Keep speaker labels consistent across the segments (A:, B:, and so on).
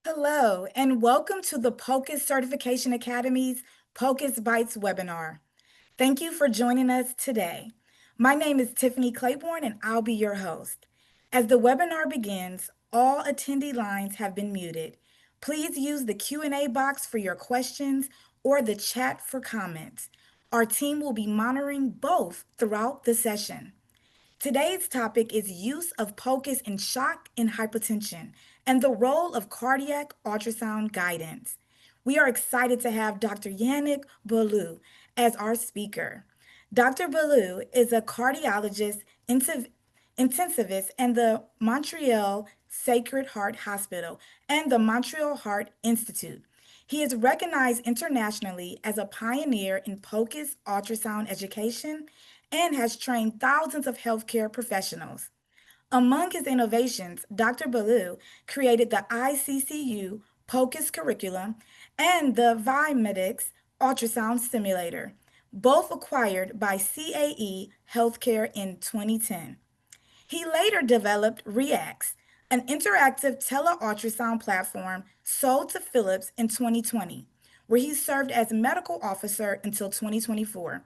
A: Hello, and welcome to the POCUS Certification Academy's POCUS Bites webinar. Thank you for joining us today. My name is Tiffany Claiborne, and I'll be your host. As the webinar begins, all attendee lines have been muted. Please use the Q&A box for your questions or the chat for comments. Our team will be monitoring both throughout the session. Today's topic is use of POCUS in shock and hypotension and the role of cardiac ultrasound guidance. We are excited to have Dr. Yannick Boulou as our speaker. Dr. Boulou is a cardiologist, intensivist in the Montreal Sacred Heart Hospital and the Montreal Heart Institute. He is recognized internationally as a pioneer in POCUS ultrasound education and has trained thousands of healthcare professionals. Among his innovations, Dr. Boulou created the ICCU POCUS curriculum and the ViMedix ultrasound simulator, both acquired by CAE Healthcare in 2010. He later developed REACTS, an interactive teleultrasound platform sold to Philips in 2020, where he served as medical officer until 2024.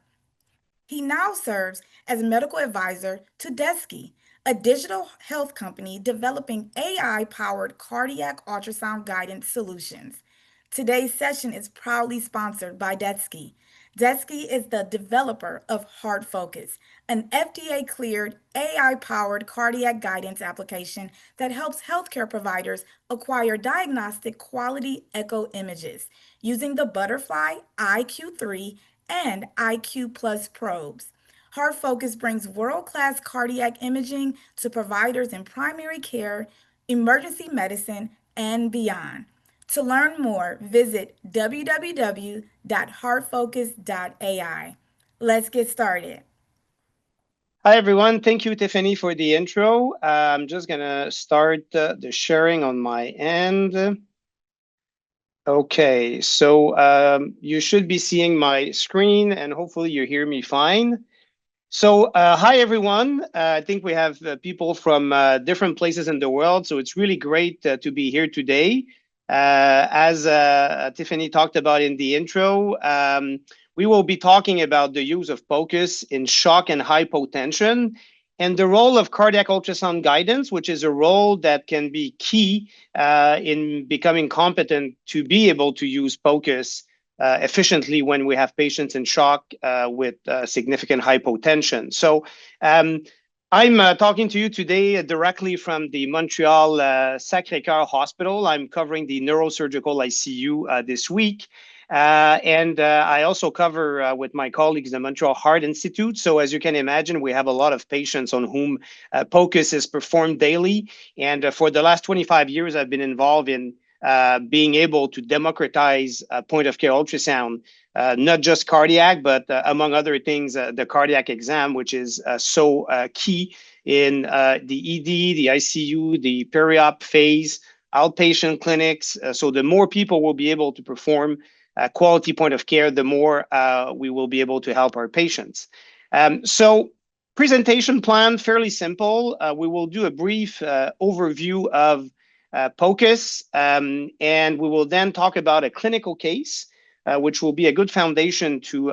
A: He now serves as medical advisor to Desky, a digital health company developing AI-powered cardiac ultrasound guidance solutions. Today's session is proudly sponsored by Desky. Desky is the developer of HeartFocus, an FDA-cleared AI-powered cardiac guidance application that helps healthcare providers acquire diagnostic quality echo images using the Butterfly iQ3 and IQ Plus probes. HeartFocus brings world-class cardiac imaging to providers in primary care, emergency medicine, and beyond. To learn more, visit www.heartfocus.ai. Let's get started.
B: Hi, everyone. Thank you, Tiffany, for the intro. I'm just going to start the sharing on my end. Okay, so you should be seeing my screen, and hopefully you hear me fine. So hi, everyone. I think we have people from different places in the world, so it's really great to be here today. As Tiffany talked about in the intro, we will be talking about the use of POCUS in shock and hypotension and the role of cardiac ultrasound guidance, which is a role that can be key in becoming competent to be able to use POCUS efficiently when we have patients in shock with significant hypotension. So I'm talking to you today directly from the Montreal Sacré-Cœur Hospital. I'm covering the neurosurgical ICU this week. And I also cover with my colleagues the Montreal Heart Institute. So as you can imagine, we have a lot of patients on whom POCUS is performed daily. And for the last 25 years, I've been involved in being able to democratize point-of-care ultrasound, not just cardiac, but among other things, the cardiac exam, which is so key in the ED, the ICU, the peri-op phase, outpatient clinics. So the more people will be able to perform quality point of care, the more we will be able to help our patients. So presentation plan, fairly simple. We will do a brief overview of POCUS, and we will then talk about a clinical case, which will be a good foundation to,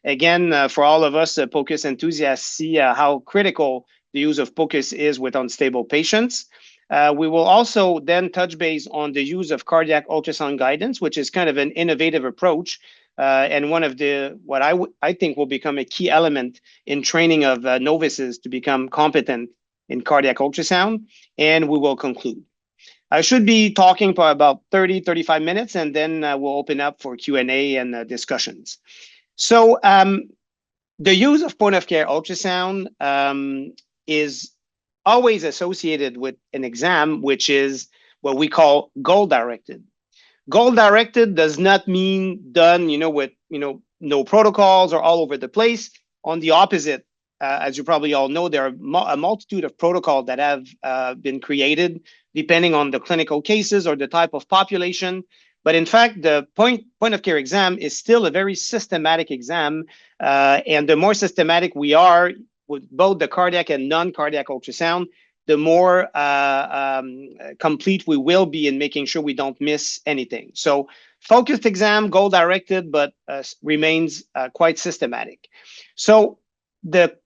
B: again, for all of us POCUS enthusiasts, see how critical the use of POCUS is with unstable patients. We will also then touch base on the use of cardiac ultrasound guidance, which is kind of an innovative approach and one of the what I think will become a key element in training of novices to become competent in cardiac ultrasound. And we will conclude. I should be talking for about 30-35 minutes, and then we'll open up for Q&A and discussions. So the use of point-of-care ultrasound is always associated with an exam, which is what we call goal directed. Goal directed does not mean done, with, no protocols or all over the place. On the opposite, as you probably all know, there are a multitude of protocols that have been created depending on the clinical cases or the type of population. But in fact, the point of care exam is still a very systematic exam. And the more systematic we are with both the cardiac and non-cardiac ultrasound, the more complete we will be in making sure we don't miss anything. So focused exam, goal directed, but remains quite systematic. So the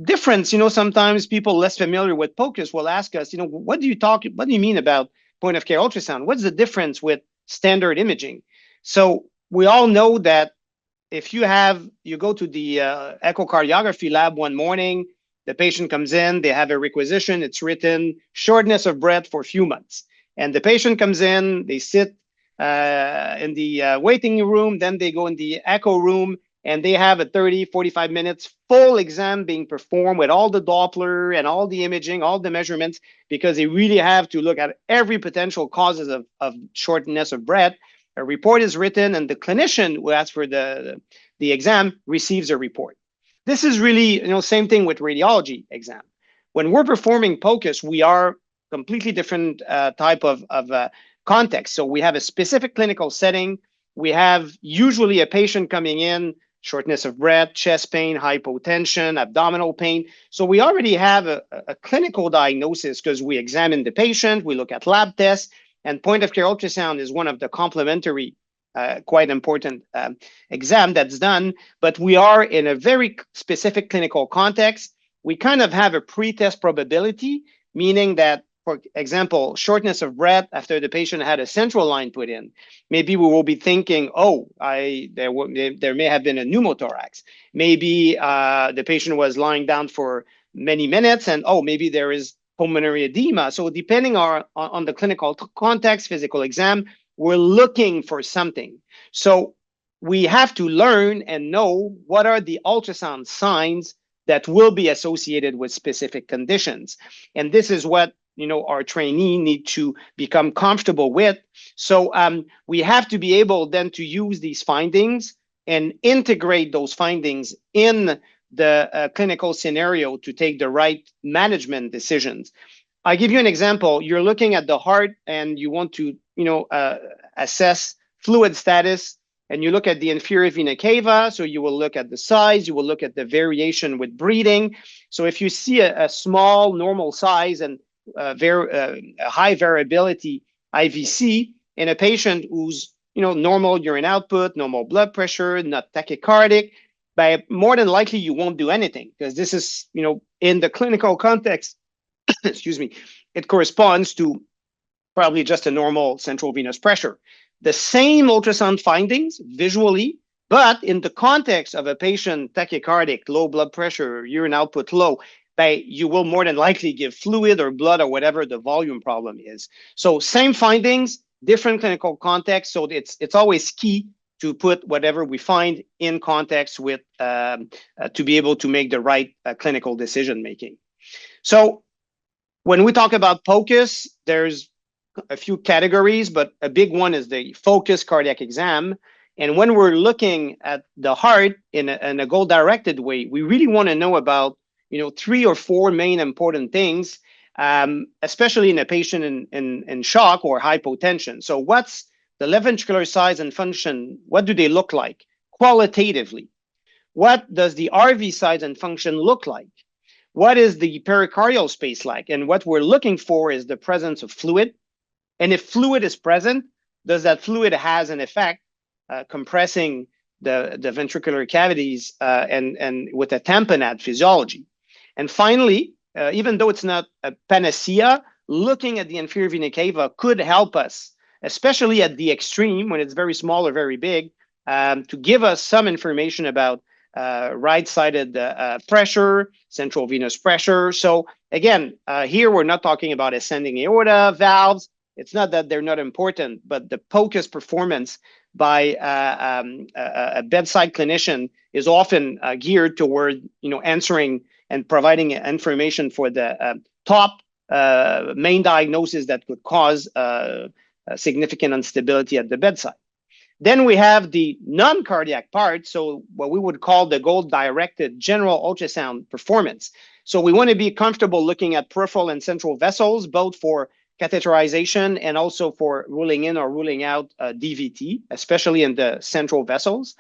B: difference, sometimes people less familiar with POCUS will ask us, what do you mean about point of care ultrasound? What's the difference with standard imaging? So we all know that if you go to the echocardiography lab one morning, the patient comes in, they have a requisition, it's written shortness of breath for a few months. And the patient comes in, they sit in the waiting room, then they go in the echo room, and they have a 30, 45 minutes full exam being performed with all the Doppler and all the imaging, all the measurements, because they really have to look at every potential causes of shortness of breath. A report is written, and the clinician who asks for the exam receives a report. This is really, same thing with radiology exam. When we're performing POCUS, we are completely different type of context. So we have a specific clinical setting. We have usually a patient coming in, shortness of breath, chest pain, hypotension, abdominal pain. So we already have a clinical diagnosis because we examine the patient, we look at lab tests, and point of care ultrasound is one of the complementary, quite important exam that's done. But we are in a very specific clinical context. We kind of have a pre-test probability, meaning that, for example, shortness of breath after the patient had a central line put in. Maybe we will be thinking, there may have been a pneumothorax. Maybe the patient was lying down for many minutes, and maybe there is pulmonary edema. So depending on the clinical context, physical exam, we're looking for something. So we have to learn and know what are the ultrasound signs that will be associated with specific conditions. And this is what our trainee need to become comfortable with. So we have to be able then to use these findings and integrate those findings in the clinical scenario to take the right management decisions. I give you an example. You're looking at the heart and you want to, assess fluid status, and you look at the inferior vena cava. So you will look at the size, you will look at the variation with breathing. So if you see a small normal size and a high variability IVC in a patient who's normal urine output, normal blood pressure, not tachycardic, but more than likely you won't do anything because this is in the clinical context, excuse me, it corresponds to probably just a normal central venous pressure. The same ultrasound findings visually, but in the context of a patient tachycardic, low blood pressure, urine output low, you will more than likely give fluid or blood or whatever the volume problem is. So same findings, different clinical context. So it's always key to put whatever we find in context with to be able to make the right clinical decision making. So when we talk about POCUS, there's a few categories, but a big one is the focus cardiac exam. And when we're looking at the heart in a goal-directed way, we really want to know about 3 or 4 main important things, especially in a patient in shock or hypotension. So what's the left ventricular size and function? What do they look like qualitatively? What does the RV size and function look like? What is the pericardial space like? And what we're looking for is the presence of fluid. And if fluid is present, does that fluid has an effect compressing the ventricular cavities and with a tamponade physiology? And finally, even though it's not a panacea, looking at the inferior vena cava could help us, especially at the extreme when it's very small or very big, to give us some information about right-sided pressure, central venous pressure. So again, here we're not talking about ascending aorta, valves. It's not that they're not important, but the POCUS performance by a bedside clinician is often geared toward answering and providing information for the top main diagnosis that could cause significant instability at the bedside. Then we have the non-cardiac part, so what we would call the goal-directed general ultrasound performance. So we want to be comfortable looking at peripheral and central vessels, both for catheterization and also for ruling in or ruling out DVT, especially in the central vessels.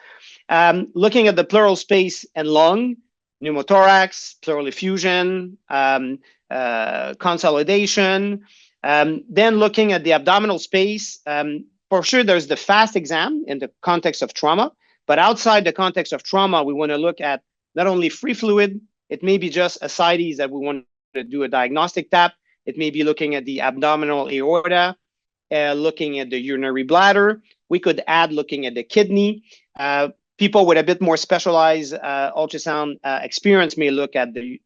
B: Looking at the pleural space and lung, pneumothorax, pleural effusion, consolidation. Then looking at the abdominal space, for sure, there's the FAST exam in the context of trauma, but outside the context of trauma, we want to look at not only free fluid, it may be just ascites that we want to do a diagnostic tap. It may be looking at the abdominal aorta, looking at the urinary bladder. We could add looking at the kidney. People with a bit more specialized ultrasound experience may look at the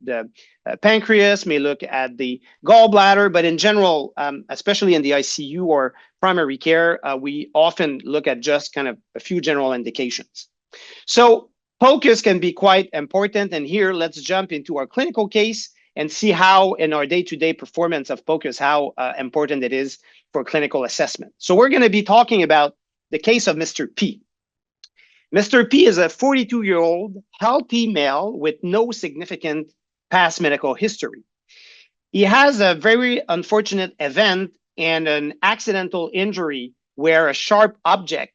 B: pancreas, may look at the gallbladder, but in general, especially in the ICU or primary care, we often look at just kind of a few general indications. So POCUS can be quite important, and here let's jump into our clinical case and see how in our day-to-day performance of POCUS, how important it is for clinical assessment. So we're going to be talking about the case of Mr. P. Mr. P is a 42-year-old healthy male with no significant past medical history. He has a very unfortunate event and an accidental injury where a sharp object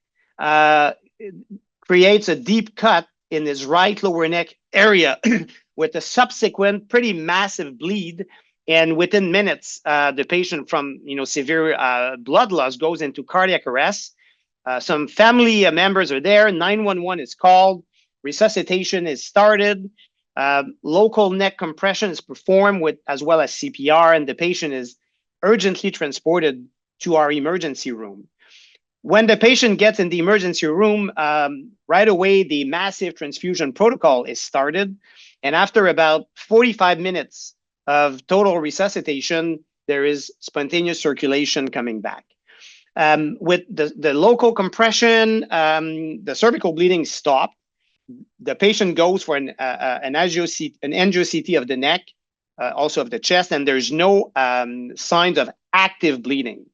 B: creates a deep cut in his right lower neck area with a subsequent pretty massive bleed. And within minutes, the patient from severe blood loss goes into cardiac arrest. Some family members are there. 911 is called. Resuscitation is started. Local neck compression is performed as well as CPR, and the patient is urgently transported to our emergency room. When the patient gets in the emergency room, right away, the massive transfusion protocol is started. And after about 45 minutes of total resuscitation, there is spontaneous circulation coming back. With the local compression, the cervical bleeding stopped. The patient goes for an angio-CT of the neck, also of the chest, and there's no signs of active bleeding.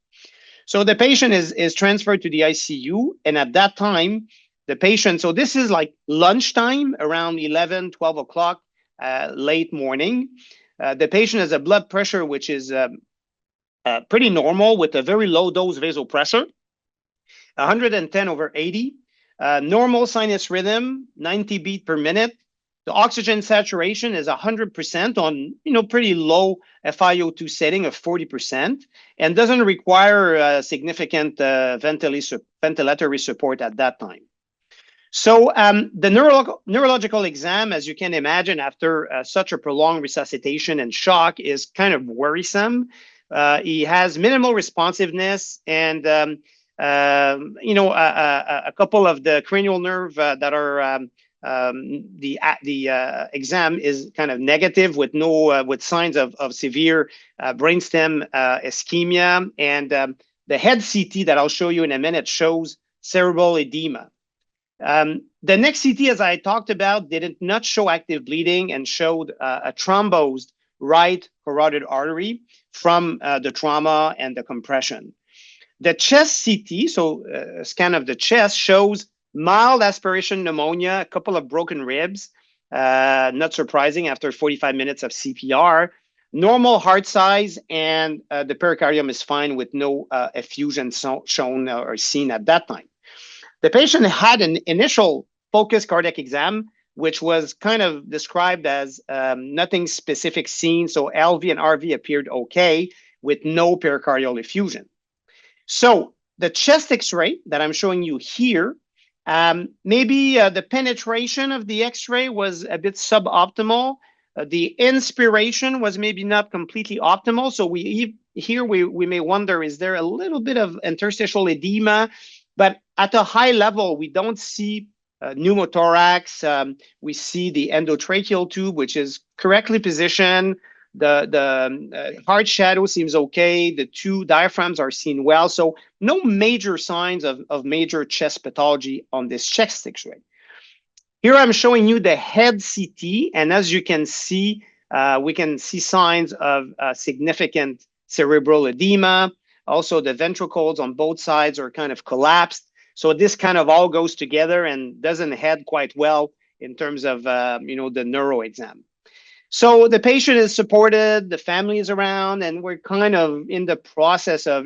B: So the patient is transferred to the ICU, and at that time, the patient, so this is like lunchtime, around 11, 12 o'clock, late morning. The patient has a blood pressure which is pretty normal with a very low dose vasopressor, 110/80. Normal sinus rhythm, 90 beats per minute. The oxygen saturation is 100% on pretty low FiO2 setting of 40%, and doesn't require significant ventilatory support at that time. So the neurological exam, as you can imagine, after such a prolonged resuscitation and shock, is kind of worrisome. He has minimal responsiveness, and a couple of the cranial nerve that are the exam is kind of negative with no with signs of severe brainstem ischemia, and the head CT that I'll show you in a minute shows cerebral edema. The next CT, as I talked about, did not show active bleeding and showed a thrombosed right carotid artery from the trauma and the compression. The chest CT, so a scan of the chest, shows mild aspiration pneumonia, a couple of broken ribs, not surprising after 45 minutes of CPR, normal heart size, and the pericardium is fine with no effusion shown or seen at that time. The patient had an initial focused cardiac exam, which was kind of described as nothing specific seen. So LV and RV appeared okay with no pericardial effusion. So the chest X-ray that I'm showing you here, maybe the penetration of the X-ray was a bit suboptimal. The inspiration was maybe not completely optimal. So we may wonder, is there a little bit of interstitial edema? But at a high level, we don't see pneumothorax. We see the endotracheal tube, which is correctly positioned. The heart shadow seems okay. The two diaphragms are seen well. So no major signs of major chest pathology on this chest X-ray. Here I'm showing you the head CT. And as you can see, We can see signs of significant cerebral edema. Also, the ventricles on both sides are kind of collapsed. So this kind of all goes together and doesn't head quite well in terms of the neuro exam. So the patient is supported, the family is around, and we're kind of in the process of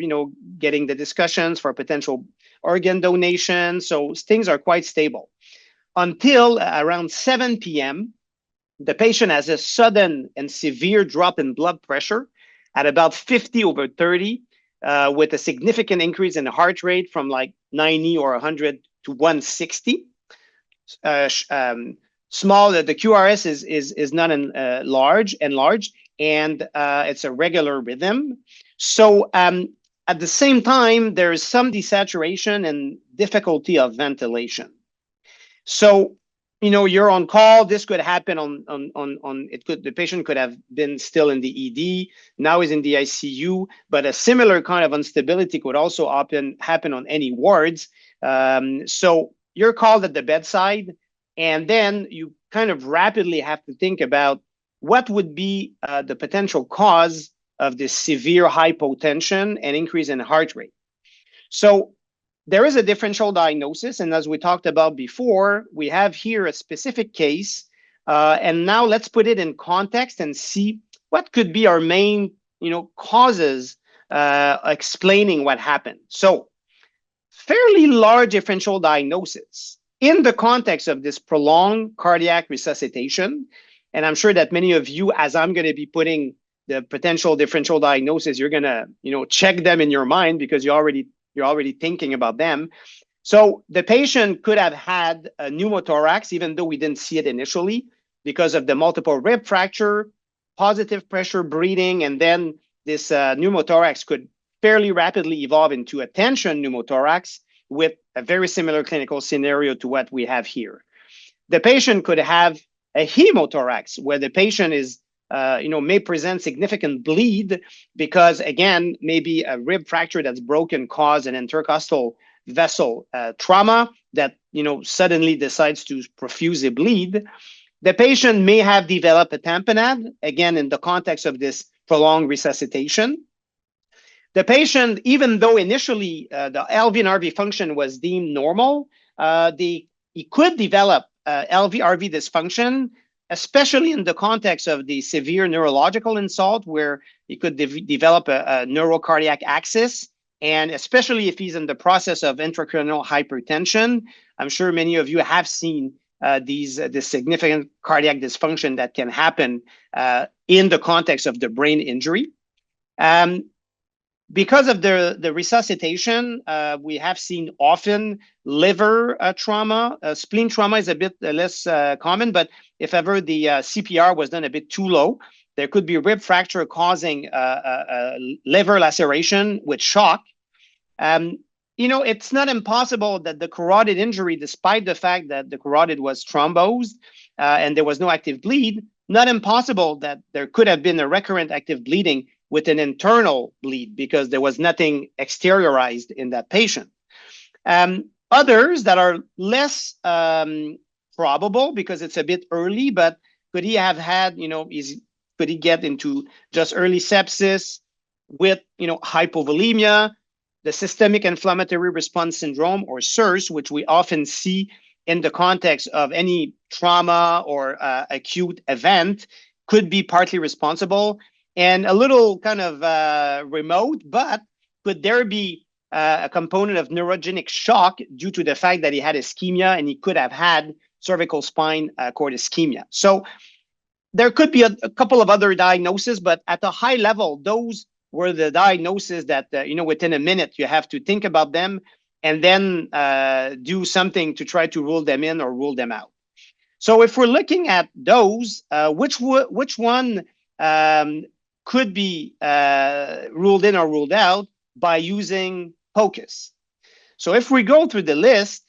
B: getting the discussions for potential organ donation. So things are quite stable until around 7 p.m. The patient has a sudden and severe drop in blood pressure at about 50/30, with a significant increase in the heart rate from like 90 or 100 to 160. Small, the QRS is not large, and it's a regular rhythm. So at the same time, there is some desaturation and difficulty of ventilation. So you're on call. This could happen the patient could have been still in the ED, now is in the ICU, but a similar kind of instability could also happen on any wards. So you're called at the bedside, and then you kind of rapidly have to think about what would be the potential cause of this severe hypotension and increase in heart rate. So there is a differential diagnosis, and as we talked about before, we have here a specific case, and now let's put it in context and see what could be our main causes explaining what happened. So fairly large differential diagnosis in the context of this prolonged cardiac resuscitation. And I'm sure that many of you, as I'm going to be putting the potential differential diagnosis, you're going to check them in your mind because you're already thinking about them. So the patient could have had a pneumothorax, even though we didn't see it initially, because of the multiple rib fracture, positive pressure breathing, and then this pneumothorax could fairly rapidly evolve into a tension pneumothorax with a very similar clinical scenario to what we have here. The patient could have a hemothorax, where the patient is may present significant bleed because, again, maybe a rib fracture that's broken caused an intercostal vessel trauma that suddenly decides to profusely bleed. The patient may have developed a tamponade, again, in the context of this prolonged resuscitation. The patient, even though initially the LV and RV function was deemed normal, he could develop LV-RV dysfunction, especially in the context of the severe neurological insult, where he could develop a neurocardiac axis, and especially if he's in the process of intracranial hypertension. I'm sure many of you have seen this significant cardiac dysfunction that can happen in the context of the brain injury. Because of the resuscitation, we have seen often liver trauma. Spleen trauma is a bit less common, but if ever the CPR was done a bit too low, there could be rib fracture causing liver laceration with shock. It's not impossible that the carotid injury, despite the fact that the carotid was thrombosed and there was no active bleed, not impossible that there could have been a recurrent active bleeding with an internal bleed because there was nothing exteriorized in that patient. Others that are less probable because it's a bit early, but could he have had, could he get into just early sepsis with, hypovolemia, the systemic inflammatory response syndrome, or SIRS, which we often see in the context of any trauma or acute event, could be partly responsible. And a little kind of remote, but could there be a component of neurogenic shock due to the fact that he had ischemia and he could have had cervical spine cord ischemia? So there could be a couple of other diagnoses, but at a high level, those were the diagnoses that, within a minute, you have to think about them and then do something to try to rule them in or rule them out. So if we're looking at those, which one could be ruled in or ruled out by using POCUS? So if we go through the list,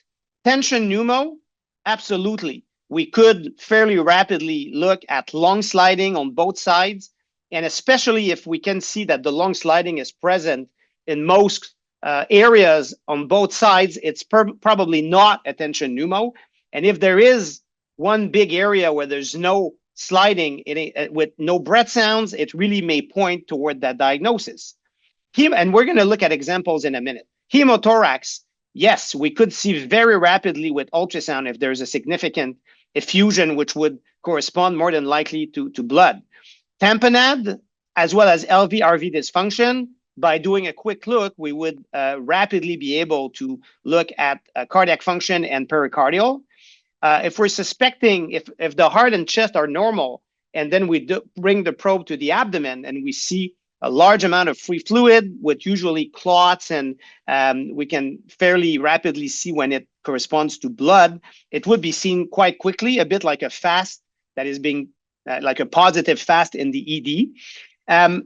B: tension pneumo, absolutely. We could fairly rapidly look at lung sliding on both sides, and especially if we can see that the lung sliding is present in most areas on both sides, it's probably not a tension pneumo. And if there is one big area where there's no sliding with no breath sounds, it really may point toward that diagnosis. And we're going to look at examples in a minute. Hemothorax, yes, we could see very rapidly with ultrasound if there's a significant effusion, which would correspond more than likely to blood. Tamponade, as well as LV-RV dysfunction, by doing a quick look, we would rapidly be able to look at cardiac function and pericardial. If we're suspecting if the heart and chest are normal, and then we bring the probe to the abdomen and we see a large amount of free fluid with usually clots, and we can fairly rapidly see when it corresponds to blood, it would be seen quite quickly, a bit like a fast that is being like a positive fast in the ED.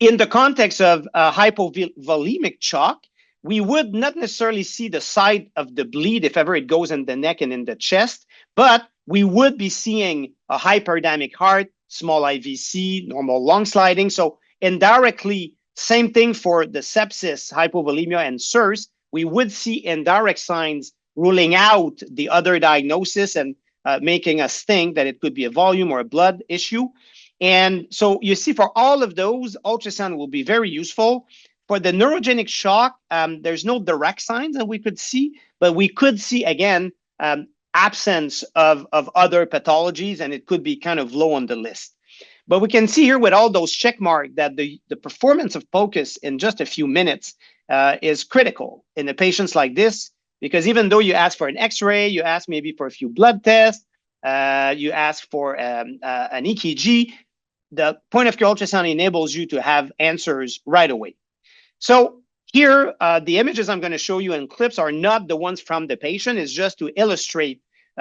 B: In the context of hypovolemic shock, we would not necessarily see the site of the bleed if ever it goes in the neck and in the chest, but we would be seeing a hyperdynamic heart, small IVC, normal lung sliding. So indirectly, same thing for the sepsis, hypovolemia, and SIRS, we would see indirect signs ruling out the other diagnosis and making us think that it could be a volume or a blood issue. And so you see, for all of those, ultrasound will be very useful. For the neurogenic shock, there's no direct signs that we could see, but we could see, again, absence of other pathologies, and it could be kind of low on the list. But we can see here with all those check marks that the performance of POCUS in just a few minutes is critical in the patients like this, because even though you ask for an X-ray, you ask maybe for a few blood tests, you ask for an EKG, the point-of-care ultrasound enables you to have answers right away. So here, the images I'm going to show you in clips are not the ones from the patient. It's just to illustrate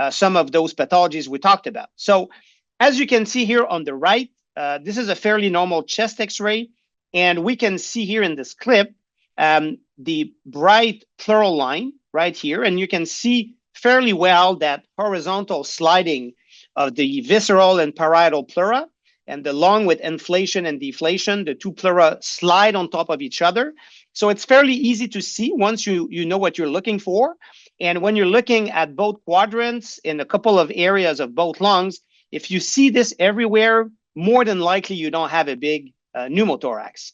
B: some of those pathologies we talked about. So as you can see here on the right, this is a fairly normal chest X-ray. And we can see here in this clip the bright pleural line right here. And you can see fairly well that horizontal sliding of the visceral and parietal pleura. And along with inflation and deflation, the two pleura slide on top of each other. So it's fairly easy to see once you know what you're looking for. And when you're looking at both quadrants in a couple of areas of both lungs, if you see this everywhere, more than likely you don't have a big pneumothorax.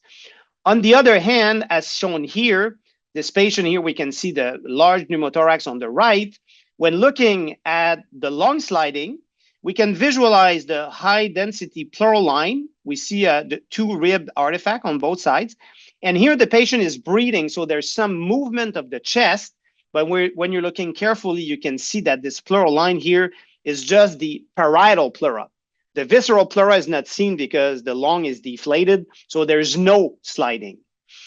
B: On the other hand, as shown here, this patient here, we can see the large pneumothorax on the right. When looking at the lung sliding, we can visualize the high density pleural line. We see the two ribbed artifact on both sides. And here the patient is breathing, so there's some movement of the chest. But when you're looking carefully, you can see that this pleural line here is just the parietal pleura. The visceral pleura is not seen because the lung is deflated, so there's no sliding.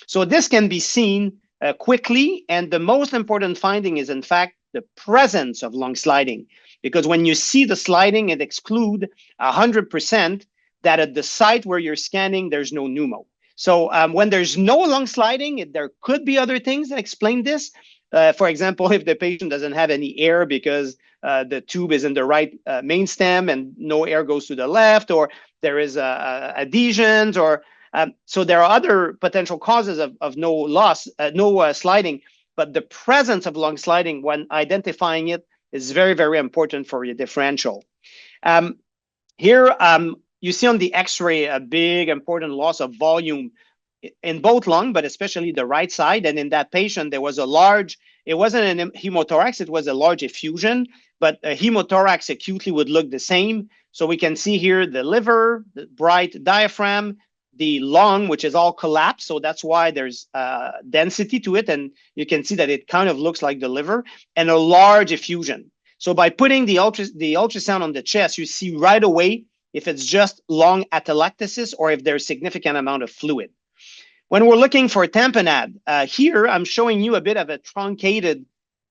B: So this can be seen quickly, and the most important finding is, in fact, the presence of lung sliding. Because when you see the sliding, it excludes 100% that at the site where you're scanning, there's no pneumo. So when there's no lung sliding, there could be other things that explain this. For example, if the patient doesn't have any air because the tube is in the right main stem and no air goes to the left, or there is adhesions, or so there are other potential causes of no loss, no sliding. But the presence of lung sliding, when identifying it, is very, very important for your differential. Here, you see on the X-ray a big important loss of volume in both lung, but especially the right side. And in that patient, there was a large, it wasn't a hemothorax, it was a large effusion, but a hemothorax acutely would look the same. So we can see here the liver, the bright diaphragm, the lung, which is all collapsed. So that's why there's density to it. And you can see that it kind of looks like the liver, and a large effusion. So by putting the ultrasound on the chest, you see right away if it's just lung atelectasis or if there's significant amount of fluid. When we're looking for tamponade, here I'm showing you a bit of a truncated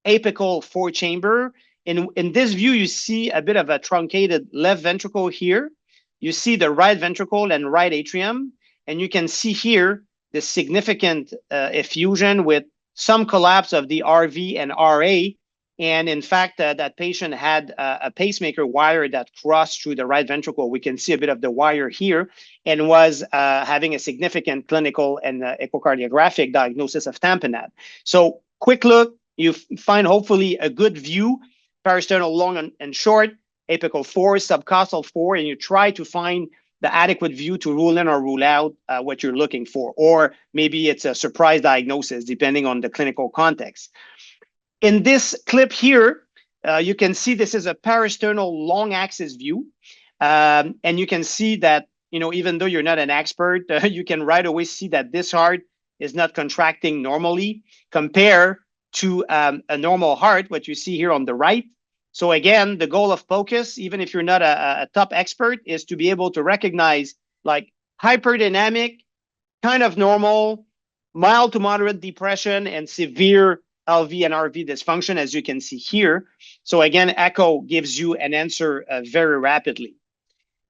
B: apical four chamber. In this view, you see a bit of a truncated left ventricle here. You see the right ventricle and right atrium, and you can see here the significant effusion with some collapse of the RV and RA. And in fact, that patient had a pacemaker wire that crossed through the right ventricle. We can see a bit of the wire here, and was having a significant clinical and echocardiographic diagnosis of tamponade. So quick look, you find hopefully a good view, parasternal long and short. apical 4, subcostal 4, and you try to find the adequate view to rule in or rule out what you're looking for. Or maybe it's a surprise diagnosis, depending on the clinical context. In this clip here, you can see this is a parasternal long axis view. And you can see that, even though you're not an expert, you can right away see that this heart is not contracting normally compared to a normal heart, what you see here on the right. So again, the goal of POCUS, even if you're not a top expert, is to be able to recognize like hyperdynamic, kind of normal, mild to moderate depression, and severe LV and RV dysfunction, as you can see here. So again, echo gives you an answer very rapidly.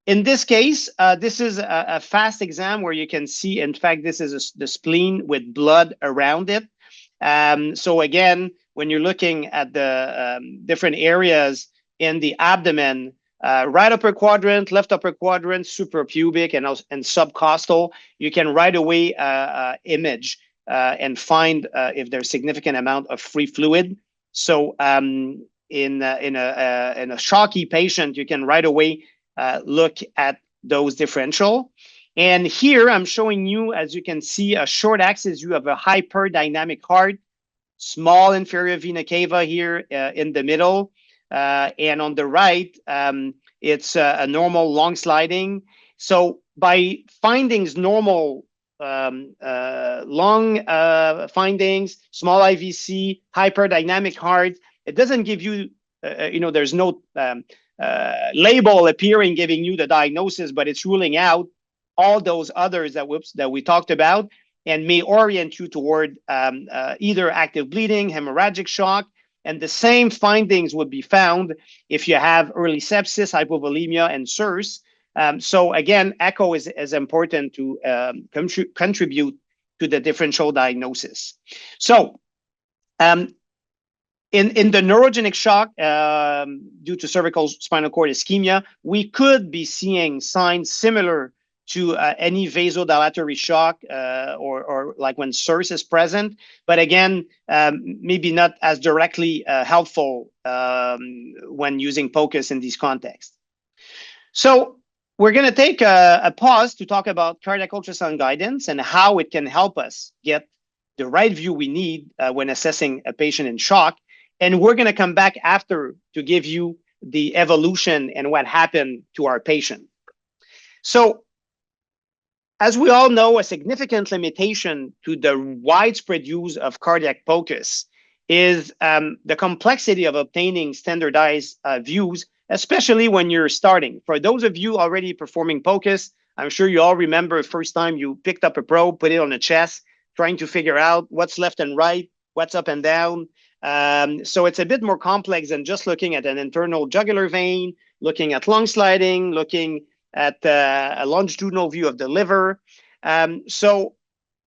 B: In this case, this is a fast exam where you can see, in fact, this is the spleen with blood around it. So again, when you're looking at the different areas in the abdomen, right upper quadrant, left upper quadrant, suprapubic, and subcostal, you can right away image and find if there's significant amount of free fluid. So in a shocky patient, you can right away look at those differential. And here I'm showing you, as you can see, a short axis view of a hyperdynamic heart, small inferior vena cava here in the middle. And on the right, it's a normal long sliding. So by findings, normal long findings, small IVC, hyperdynamic heart, it doesn't give you, there's no label appearing giving you the diagnosis, but it's ruling out all those others that we talked about, and may orient you toward either active bleeding, hemorrhagic shock, and the same findings would be found if you have early sepsis, hypovolemia, and SIRS. So again, echo is important to contribute to the differential diagnosis. So in the neurogenic shock due to cervical spinal cord ischemia, we could be seeing signs similar to any vasodilatory shock or like when SIRS is present, but again, maybe not as directly helpful when using POCUS in these contexts. So we're going to take a pause to talk about cardiac ultrasound guidance and how it can help us get the right view we need when assessing a patient in shock. And we're going to come back after to give you the evolution and what happened to our patient. So as we all know, a significant limitation to the widespread use of cardiac POCUS is the complexity of obtaining standardized views, especially when you're starting. For those of you already performing POCUS, I'm sure you all remember the first time you picked up a probe, put it on the chest, trying to figure out what's left and right, what's up and down. So it's a bit more complex than just looking at an internal jugular vein, looking at lung sliding, looking at a longitudinal view of the liver. So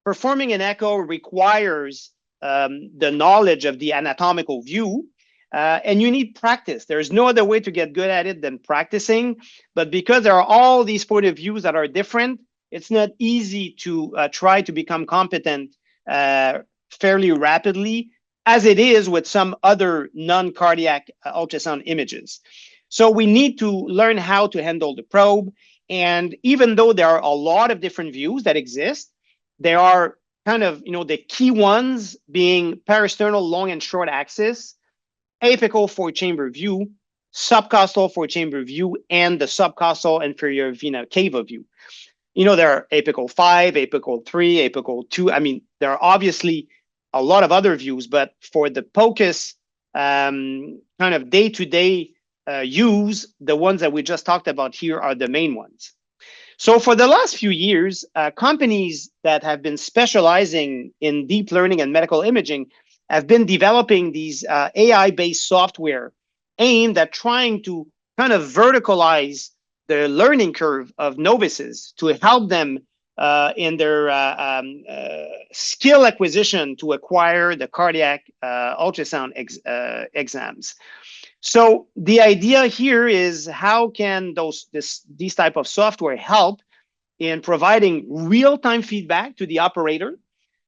B: performing an echo requires the knowledge of the anatomical view, and you need practice. There's no other way to get good at it than practicing. But because there are all these point of views that are different, it's not easy to try to become competent fairly rapidly, as it is with some other non-cardiac ultrasound images. So we need to learn how to handle the probe. And even though there are a lot of different views that exist, there are kind of, the key ones being parasternal long and short axis, apical 4-chamber view, subcostal 4-chamber view, and the subcostal inferior vena cava view. There are apical 5, apical 3, apical 2. I mean, there are obviously a lot of other views, but for the POCUS kind of day-to-day use, the ones that we just talked about here are the main ones. So for the last few years, companies that have been specializing in deep learning and medical imaging have been developing these AI-based software aimed at trying to kind of verticalize the learning curve of novices to help them in their skill acquisition to acquire the cardiac ultrasound exams. So the idea here is how can these type of software help in providing real-time feedback to the operator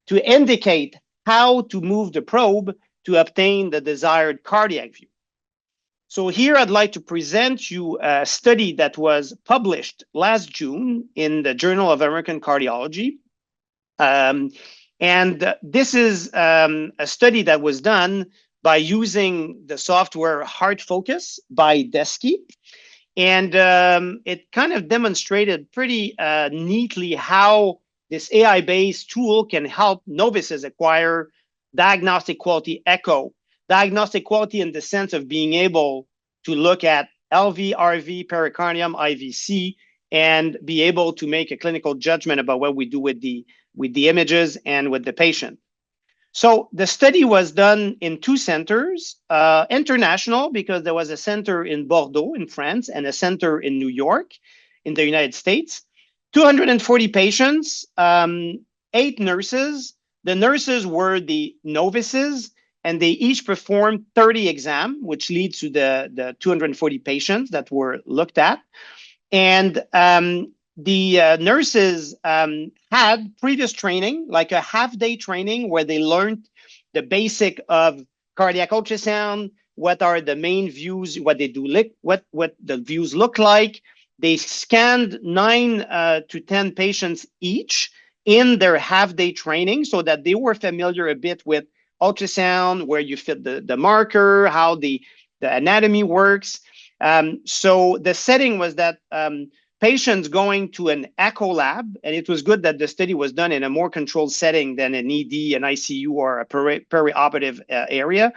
B: to indicate how to move the probe to obtain the desired cardiac view. So here I'd like to present you a study that was published last June in the Journal of American Cardiology. Um, and this is a study that was done by using the software HeartFocus by Desky. And it kind of demonstrated pretty neatly how this AI-based tool can help novices acquire diagnostic quality echo. Diagnostic quality in the sense of being able to look at LV, RV, pericardium, IVC, and be able to make a clinical judgment about what we do with the images and with the patient. So the study was done in two centers, international, because there was a center in Bordeaux in France and a center in New York in the United States. 240 patients, 8 nurses. The nurses were the novices, and they each performed 30 exams, which leads to the 240 patients that were looked at. And the nurses had previous training, like a half-day training where they learned the basic of cardiac ultrasound, what are the main views, what they do, what the views look like. They scanned 9 to 10 patients each in their half-day training so that they were familiar a bit with ultrasound, where you fit the marker, how the anatomy works. So the setting was that patients going to an echo lab, and it was good that the study was done in a more controlled setting than an ED, an ICU, or a perioperative area.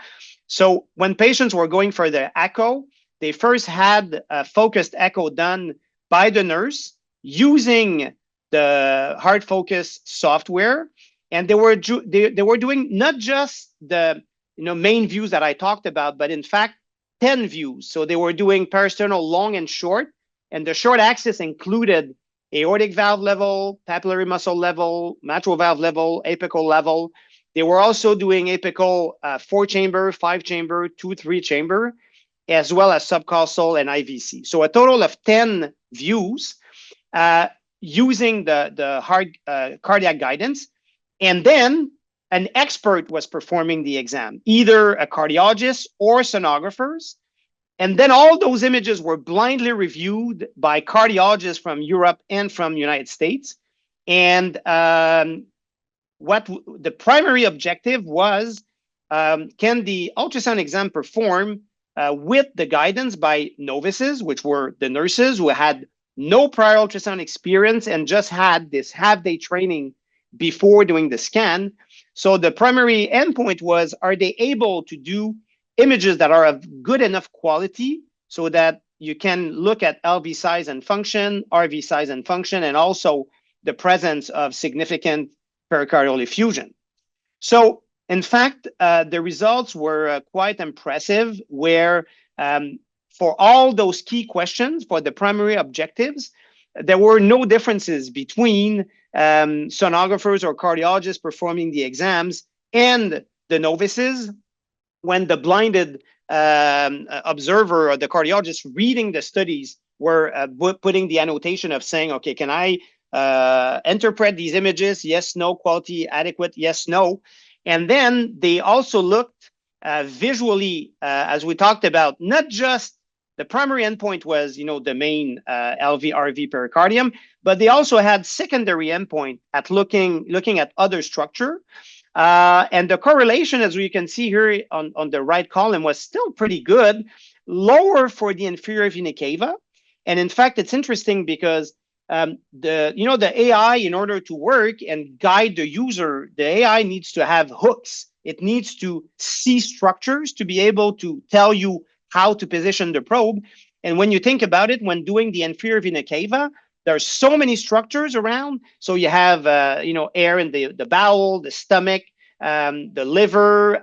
B: So when patients were going for the echo, they first had a focused echo done by the nurse using the HeartFocus software, and they were doing not just the main views that I talked about, but in fact 10 views. So they were doing peristernal long and short, and the short axis included aortic valve level, papillary muscle level, mitral valve level, apical level. They were also doing apical 4-chamber, 5-chamber, 2-3-chamber, as well as subcostal and IVC. So a total of 10 views using the cardiac guidance. And then an expert was performing the exam, either a cardiologist or sonographers. And then all those images were blindly reviewed by cardiologists from Europe and from the United States. And what the primary objective was, can the ultrasound exam perform with the guidance by novices, which were the nurses who had no prior ultrasound experience and just had this half-day training before doing the scan. So the primary endpoint was, are they able to do images that are of good enough quality so that you can look at LV size and function, RV size and function, and also the presence of significant pericardial effusion. So in fact, the results were quite impressive, where for all those key questions, for the primary objectives, there were no differences between sonographers or cardiologists performing the exams and the novices, when the blinded observer or the cardiologist reading the studies were putting the annotation of saying, okay, can I interpret these images? Yes, no, quality adequate, yes, no. And then they also looked visually, as we talked about, not just the primary endpoint was, the main LV, RV pericardium, but they also had secondary endpoint at looking at other structure. And the correlation, as you can see here on the right column, was still pretty good, lower for the inferior vena cava. And in fact, it's interesting because the AI, in order to work and guide the user, the AI needs to have hooks. It needs to see structures to be able to tell you how to position the probe. And when you think about it, when doing the inferior vena cava, there's so many structures around. So you have, air in the bowel, the stomach, the liver,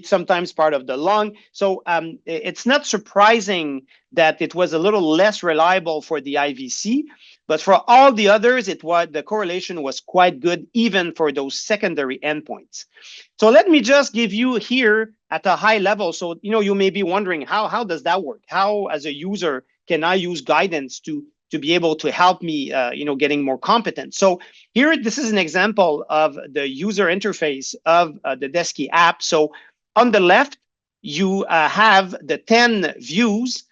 B: sometimes part of the lung. So it's not surprising that it was a little less reliable for the IVC, but for all the others, the correlation was quite good, even for those secondary endpoints. So let me just give you here at a high level. So, you may be wondering, how does that work? How, as a user, can I use guidance to be able to help me, getting more competent? So here, this is an example of the user interface of the Desky app. So on the left, you have the 10 views.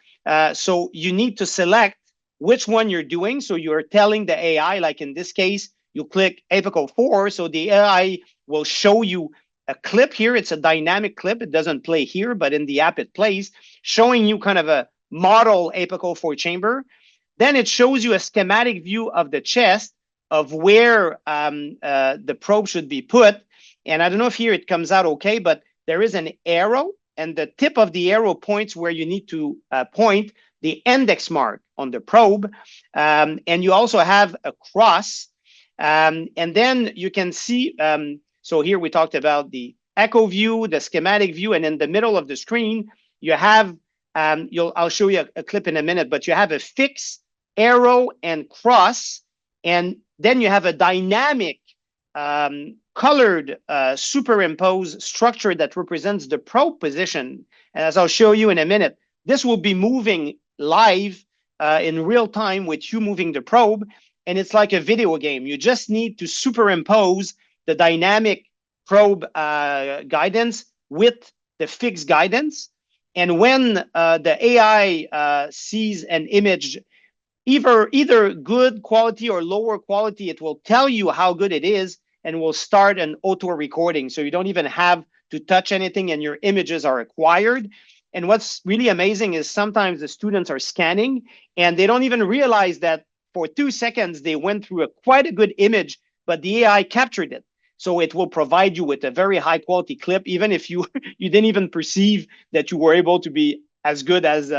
B: So you need to select which one you're doing. So you're telling the AI, like in this case, you click apical 4. So the AI will show you a clip here. It's a dynamic clip. It doesn't play here, but in the app it plays, showing you kind of a model apical 4 chamber. Then it shows you a schematic view of the chest of where the probe should be put. And I don't know if here it comes out okay, but there is an arrow, and the tip of the arrow points where you need to point the index mark on the probe. And you also have a cross. And then you can see, so here we talked about the echo view, the schematic view, and in the middle of the screen, you have, I'll show you a clip in a minute, but you have a fixed arrow and cross, and then you have a dynamic colored superimposed structure that represents the probe position. And as I'll show you in a minute, this will be moving live in real time with you moving the probe. And it's like a video game. You just need to superimpose the dynamic probe guidance with the fixed guidance. And when the AI sees an image, either good quality or lower quality, it will tell you how good it is and will start an auto recording. So you don't even have to touch anything and your images are acquired. And what's really amazing is sometimes the students are scanning and they don't even realize that for 2 seconds they went through quite a good image, but the AI captured it. So it will provide you with a very high quality clip, even if you didn't even perceive that you were able to be as good as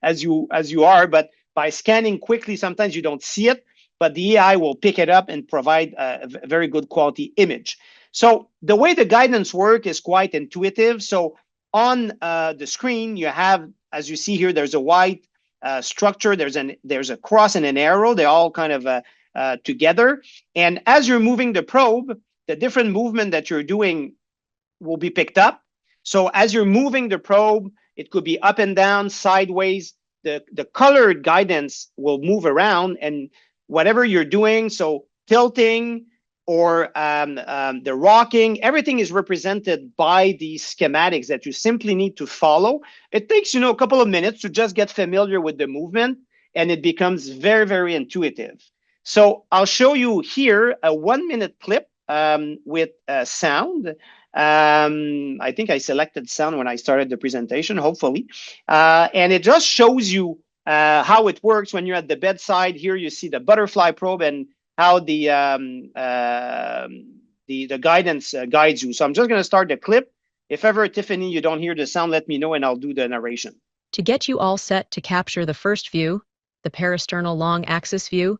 B: as you are. But by scanning quickly, sometimes you don't see it, but the AI will pick it up and provide a very good quality image. So the way the guidance work is quite intuitive. So on the screen, you have, as you see here, there's a white structure. There's a cross and an arrow. They're all kind of together. And as you're moving the probe, the different movement that you're doing will be picked up. So as you're moving the probe, it could be up and down, sideways. The colored guidance will move around, and whatever you're doing, so tilting or the rocking, everything is represented by these schematics that you simply need to follow. It takes, a couple of minutes to just get familiar with the movement, and it becomes very, very intuitive. So I'll show you here a 1-minute clip with sound. I think I selected sound when I started the presentation, hopefully. And it just shows you how it works when you're at the bedside. Here you see the butterfly probe and how the guidance guides you. So I'm just going to start the clip. If ever, Tiffany, you don't hear the sound, let me know and I'll do the narration.
C: To get you all set to capture the first view, the parasternal long axis view,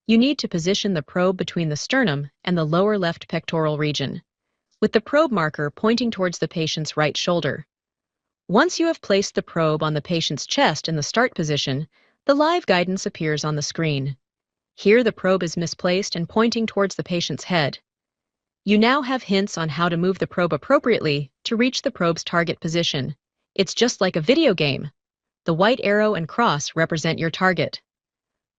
C: you need to position the probe between the sternum and the lower left pectoral region, with the probe marker pointing towards the patient's right shoulder. Once you have placed the probe on the patient's chest in the start position, the live guidance appears on the screen. Here the probe is misplaced and pointing towards the patient's head. You now have hints on how to move the probe appropriately to reach the probe's target position. It's just like a video game. The white arrow and cross represent your target.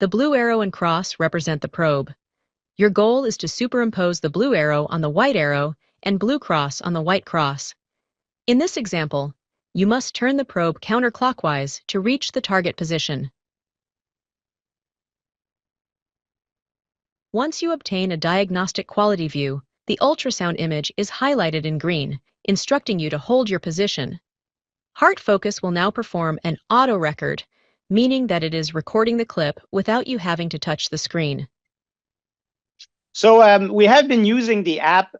C: The blue arrow and cross represent the probe. Your goal is to superimpose the blue arrow on the white arrow and blue cross on the white cross. In this example, you must turn the probe counterclockwise to reach the target position. Once you obtain a diagnostic quality view, the ultrasound image is highlighted in green, instructing you to hold your position. Heart Focus will now perform an auto record, meaning that it is recording the clip without you having to touch the screen.
B: So we have been using the app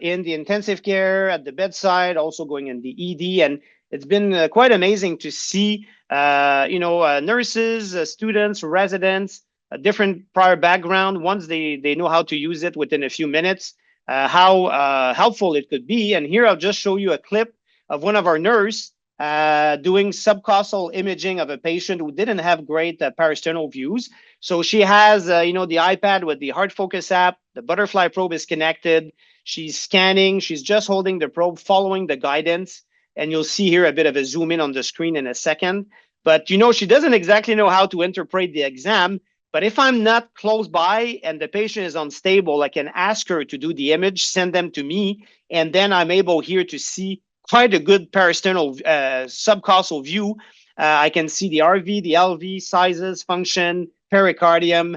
B: in the intensive care, at the bedside, also going in the ED, and it's been quite amazing to see, nurses, students, residents, a different prior background. Once they know how to use it within a few minutes, how helpful it could be. And here I'll just show you a clip of one of our nurses doing subcostal imaging of a patient who didn't have great parasternal views. So she has, the iPad with the Heart Focus app. The butterfly probe is connected. She's scanning. She's just holding the probe, following the guidance. And you'll see here a bit of a zoom in on the screen in a second. But, she doesn't exactly know how to interpret the exam. But if I'm not close by and the patient is unstable, I can ask her to do the image, send them to me, and then I'm able here to see quite a good parasternal subcausal view. I can see the RV, the LV, sizes, function, pericardium.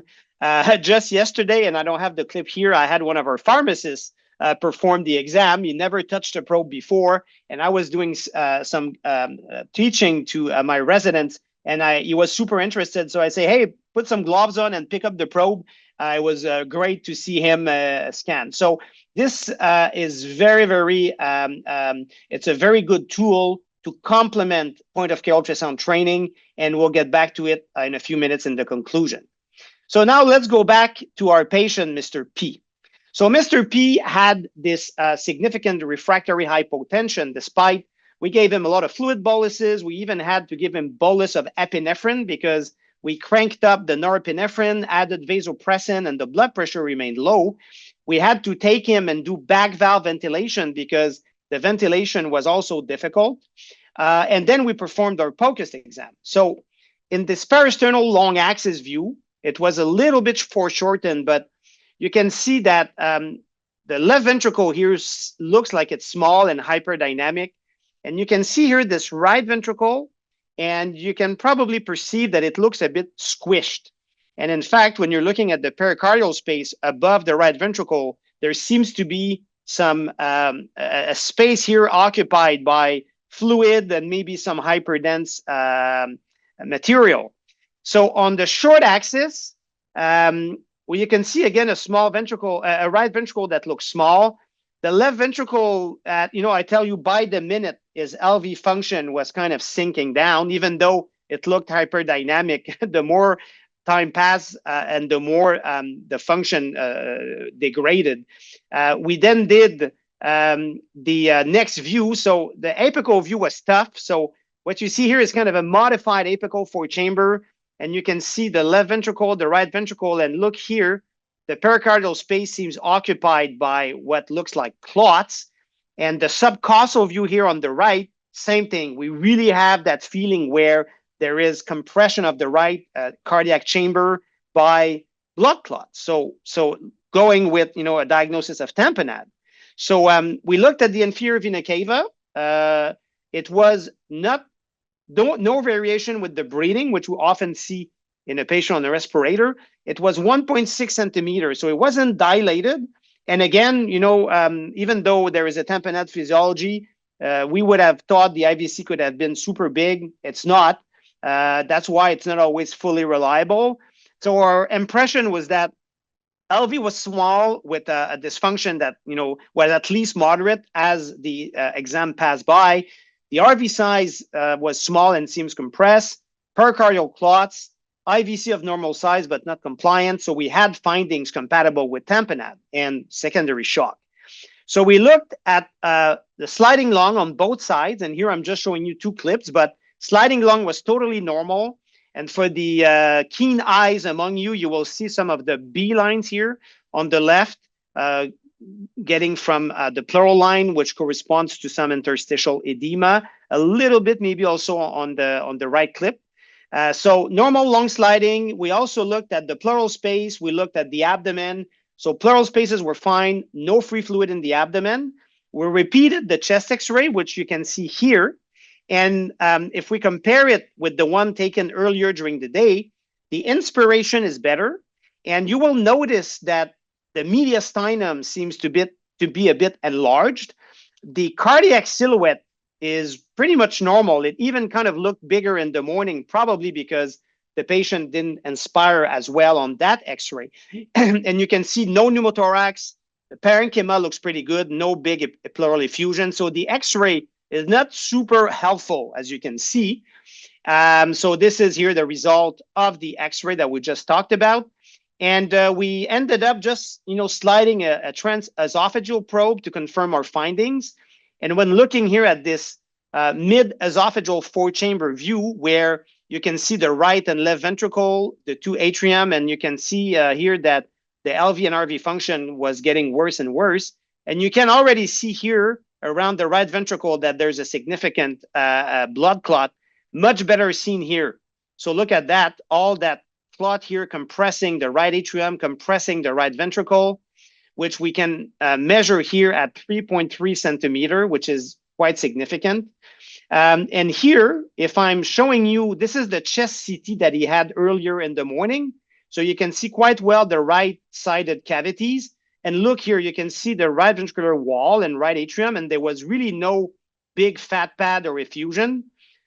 B: Just yesterday, and I don't have the clip here, I had one of our pharmacists perform the exam. He never touched a probe before, and I was doing some teaching to my residents, and he was super interested. So I say, hey, put some gloves on and pick up the probe. It was great to see him scan. So this is very, very, it's a very good tool to complement point of care ultrasound training, and we'll get back to it in a few minutes in the conclusion. So now let's go back to our patient, Mr. P. So Mr. P had this significant refractory hypotension. Despite we gave him a lot of fluid boluses, we even had to give him bolus of epinephrine because we cranked up the norepinephrine, added vasopressin, and the blood pressure remained low. We had to take him and do back valve ventilation because the ventilation was also difficult. And then we performed our POCUS exam. So in this parasternal long axis view, it was a little bit foreshortened, but you can see that the left ventricle here looks like it's small and hyperdynamic. And you can see here this right ventricle, and you can probably perceive that it looks a bit squished. And in fact, when you're looking at the pericardial space above the right ventricle, there seems to be some a space here occupied by fluid and maybe some hyperdense material. So on the short axis, well, you can see again a small ventricle, a right ventricle that looks small. The left ventricle, I tell you by the minute, his LV function was kind of sinking down, even though it looked hyperdynamic. The more time passed and the more the function degraded. We then did the next view. So the apical view was tough. So what you see here is kind of a modified apical four-chamber. And you can see the left ventricle, the right ventricle, and look here, the pericardial space seems occupied by what looks like clots. And the subcausal view here on the right, same thing. We really have that feeling where there is compression of the right cardiac chamber by blood clots. So going with, a diagnosis of tamponade. So we looked at the inferior vena cava. It was no variation with the breathing, which we often see in a patient on a respirator. It was 1.6 centimeters, so it wasn't dilated. And again, even though there is a tamponade physiology, we would have thought the IVC could have been super big. It's not. That's why it's not always fully reliable. So our impression was that LV was small with a dysfunction that, was at least moderate as the exam passed by. The RV size was small and seems compressed. Pericardial clots, IVC of normal size but not compliant. So we had findings compatible with tamponade and secondary shock. So we looked at the sliding lung on both sides. And here I'm just showing you two clips, but sliding lung was totally normal. And for the keen eyes among you, you will see some of the B lines here on the left, getting from the pleural line, which corresponds to some interstitial edema, a little bit maybe also on the right clip. So normal lung sliding. We also looked at the pleural space. We looked at the abdomen. So pleural spaces were fine, no free fluid in the abdomen. We repeated the chest x-ray, which you can see here. And if we compare it with the one taken earlier during the day, the inspiration is better. And you will notice that the mediastinum seems to be a bit enlarged. The cardiac silhouette is pretty much normal. It even kind of looked bigger in the morning, probably because the patient didn't inspire as well on that x-ray. And you can see no pneumothorax. The parenchyma looks pretty good, no big pleural effusion. So the x-ray is not super helpful, as you can see. So this is here the result of the x-ray that we just talked about. And we ended up just, sliding a transesophageal probe to confirm our findings. And when looking here at this mid-esophageal four-chamber view, where you can see the right and left ventricle, the two atrium, and you can see here that the LV and RV function was getting worse and worse. And you can already see here around the right ventricle that there's a significant blood clot, much better seen here. So look at that, all that clot here compressing the right atrium, compressing the right ventricle, which we can measure here at 3.3 centimeter, which is quite significant. And here, if I'm showing you, this is the chest CT that he had earlier in the morning. So you can see quite well the right-sided cavities. And look here, you can see the right ventricular wall and right atrium, and there was really no big fat pad or effusion.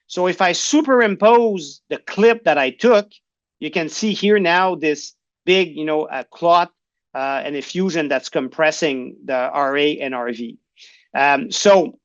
B: So if I superimpose the clip that I took, you can see here now this big, clot and effusion that's compressing the RA and RV. So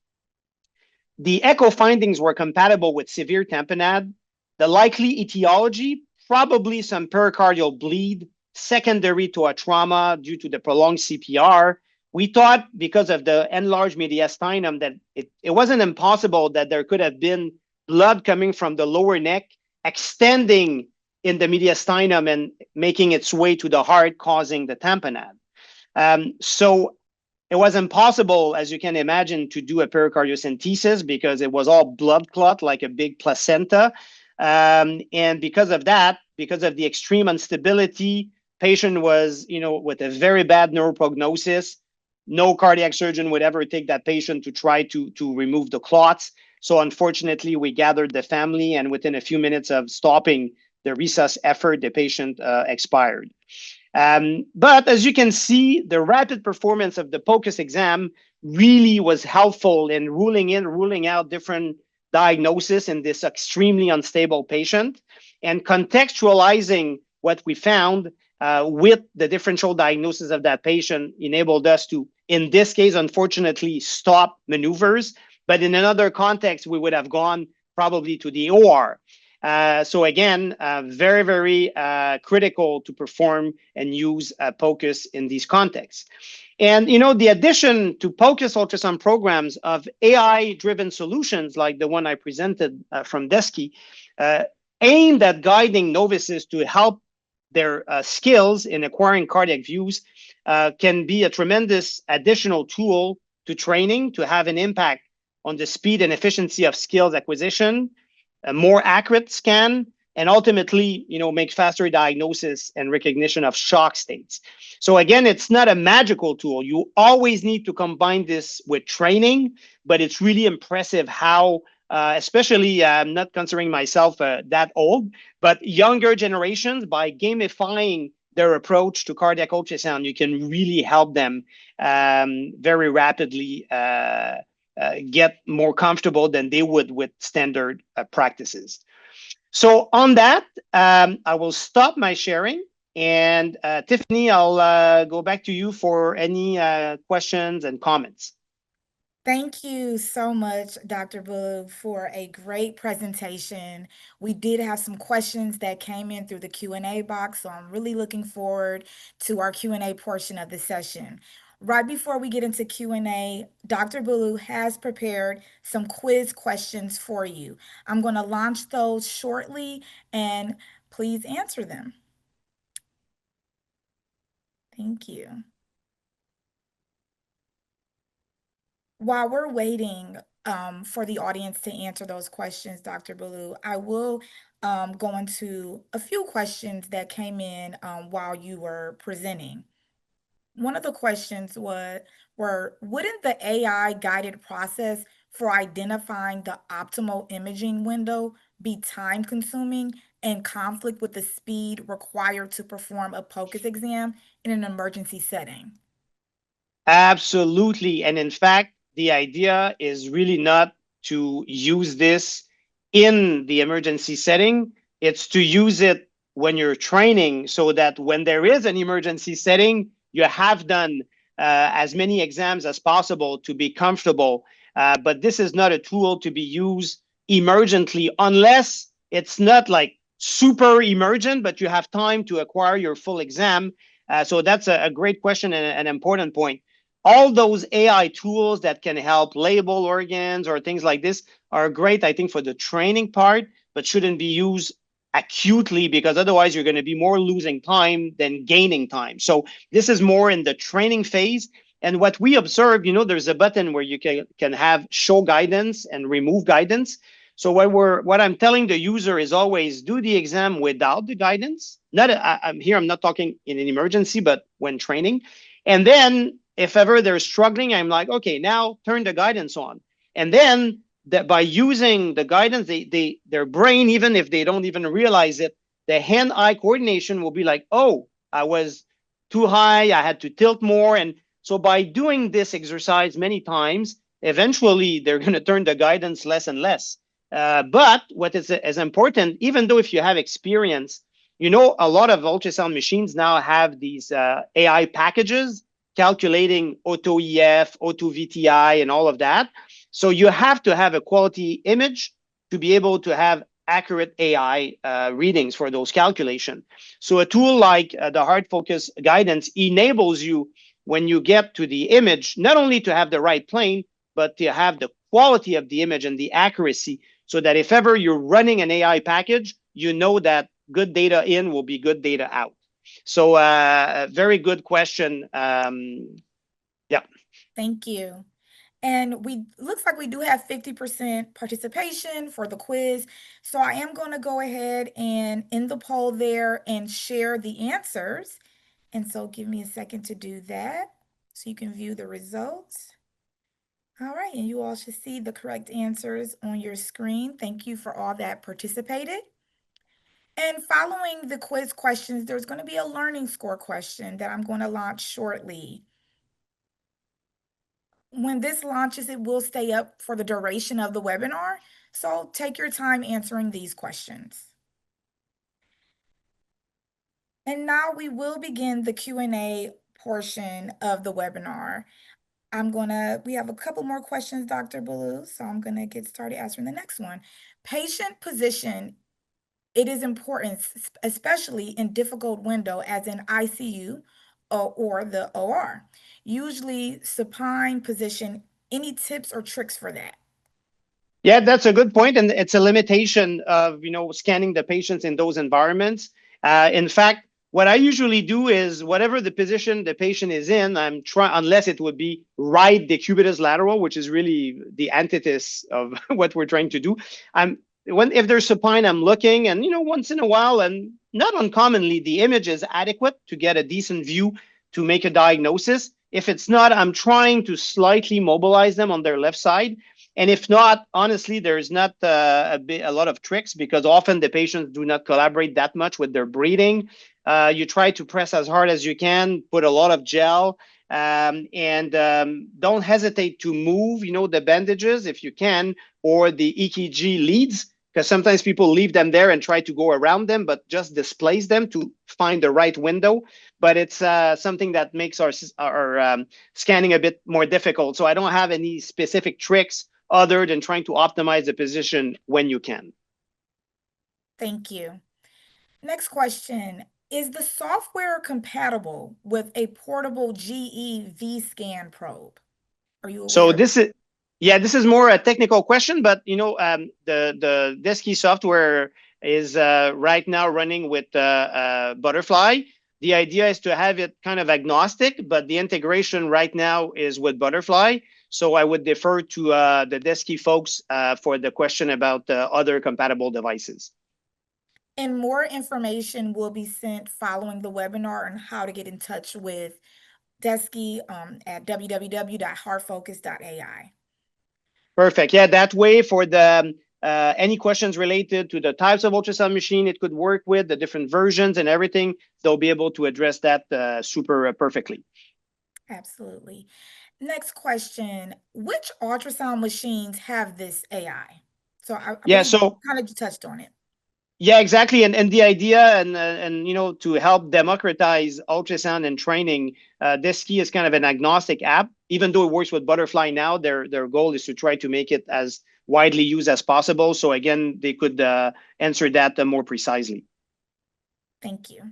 B: the echo findings were compatible with severe tamponade. The likely etiology, probably some pericardial bleed secondary to a trauma due to the prolonged CPR. We thought because of the enlarged mediastinum that it wasn't impossible that there could have been blood coming from the lower neck, extending in the mediastinum and making its way to the heart, causing the tamponade. So it was impossible, as you can imagine, to do a pericardiocentesis because it was all blood clot, like a big placenta. And because of that, because of the extreme instability, patient was, with a very bad neuroprognosis. No cardiac surgeon would ever take that patient to try to remove the clots. So unfortunately, we gathered the family, and within a few minutes of stopping the resus effort, the patient expired. But as you can see, the rapid performance of the POCUS exam really was helpful in ruling out different diagnosis in this extremely unstable patient, and contextualizing what we found with the differential diagnosis of that patient enabled us to, in this case, unfortunately, stop maneuvers. But in another context, we would have gone probably to the OR. So again, very, very critical to perform and use POCUS in these contexts. And, the addition to POCUS ultrasound programs of AI-driven solutions like the one I presented from Desky, aimed at guiding novices to help their skills in acquiring cardiac views, can be a tremendous additional tool to training to have an impact on the speed and efficiency of skills acquisition, a more accurate scan, and ultimately, make faster diagnosis and recognition of shock states. So again, it's not a magical tool. You always need to combine this with training, but it's really impressive how, especially I'm not considering myself that old, but younger generations, by gamifying their approach to cardiac ultrasound, you can really help them very rapidly get more comfortable than they would with standard practices. So on that, I will stop my sharing. And Tiffany, I'll go back to you for any questions and comments.
A: Thank you so much, Dr. Boog, for a great presentation. We did have some questions that came in through the Q&A box, so I'm really looking forward to our Q&A portion of the session. Right before we get into Q&A, Dr. Bulu has prepared some quiz questions for you. I'm going to launch those shortly, and please answer them. Thank you. While we're waiting for the audience to answer those questions, Dr. Bulu, I will go into a few questions that came in while you were presenting. One of the questions were, wouldn't the AI guided process for identifying the optimal imaging window be time consuming and conflict with the speed required to perform a POCUS exam in an emergency setting?
B: Absolutely. And in fact, the idea is really not to use this in the emergency setting. It's to use it when you're training so that when there is an emergency setting, you have done as many exams as possible to be comfortable. But this is not a tool to be used emergently unless it's not like super emergent, but you have time to acquire your full exam. So that's a great question and an important point. All those AI tools that can help label organs or things like this are great, I think, for the training part, but shouldn't be used acutely because otherwise you're going to be more losing time than gaining time. So this is more in the training phase. And what we observe, there's a button where you can have show guidance and remove guidance. So what I'm telling the user is always do the exam without the guidance. I'm not talking in an emergency, but when training. And then if ever they're struggling, I'm like, okay, now turn the guidance on. And then that by using the guidance, their brain, even if they don't even realize it, the hand-eye coordination will be like, oh, I was too high, I had to tilt more. And so by doing this exercise many times, eventually they're going to turn the guidance less and less. But what is as important, even though if you have experience, you know, a lot of ultrasound machines now have these AI packages calculating auto EF, auto VTI, and all of that. So you have to have a quality image to be able to have accurate AI readings for those calculations. So a tool like the hard focus guidance enables you, when you get to the image, not only to have the right plane, but to have the quality of the image and the accuracy, so that if ever you're running an AI package, you know that good data in will be good data out. So a very good question. Yeah.
A: Thank you. And we looks like we do have 50% participation for the quiz. So I am going to go ahead and end the poll there and share the answers. And so give me a second to do that so you can view the results. All right, and you all should see the correct answers on your screen. Thank you for all that participated. And following the quiz questions, there's going to be a learning score question that I'm going to launch shortly. When this launches, it will stay up for the duration of the webinar, so take your time answering these questions. And now we will begin the Q&A portion of the webinar. We have a couple more questions, Dr. Ballou, so I'm gonna get started answering the next one. Patient position, it is important, especially in difficult window as in ICU or the OR. Usually supine position, any tips or tricks for that?
B: Yeah, that's a good point, and it's a limitation of, you know, scanning the patients in those environments. In fact, what I usually do is whatever the position the patient is in, I'm trying, unless it would be right decubitus lateral, which is really the antithesis of what we're trying to do. If there's supine, I'm looking, and you know, once in a while, and not uncommonly, the image is adequate to get a decent view to make a diagnosis. If it's not, I'm trying to slightly mobilize them on their left side. And if not, honestly, there's not a lot of tricks, because often the patients do not collaborate that much with their breathing. You try to press as hard as you can, put a lot of gel, and don't hesitate to move, you know, the bandages if you can, or the EKG leads, because sometimes people leave them there and try to go around them, but just displace them to find the right window. But it's something that makes our scanning a bit more difficult. So I don't have any specific tricks other than trying to optimize the position when you can.
A: Thank you. Next question. Is the software compatible with a portable GE V-scan probe? Are you
B: So
A: aware?
B: this is more a technical question, but you know, the DESKI software is right now running with Butterfly. The idea is to have it kind of agnostic, but the integration right now is with Butterfly. So I would defer to the DESKI folks for the question about other compatible devices.
A: And more information will be sent following the webinar on how to get in touch with DESKI at www.hardfocus.ai.
B: Perfect. Yeah, that way for the any questions related to the types of ultrasound machine it could work with, the different versions and everything, they'll be able to address that super perfectly.
A: Absolutely. Next question. Which ultrasound machines have this AI? So I
B: Yeah,
A: believe you
B: so
A: kind of touched on it.
B: yeah, exactly. And the idea and you know, to help democratize ultrasound and training, DESKI is kind of an agnostic app. Even though it works with Butterfly now, their goal is to try to make it as widely used as possible. So again, they could answer that more precisely.
A: Thank you.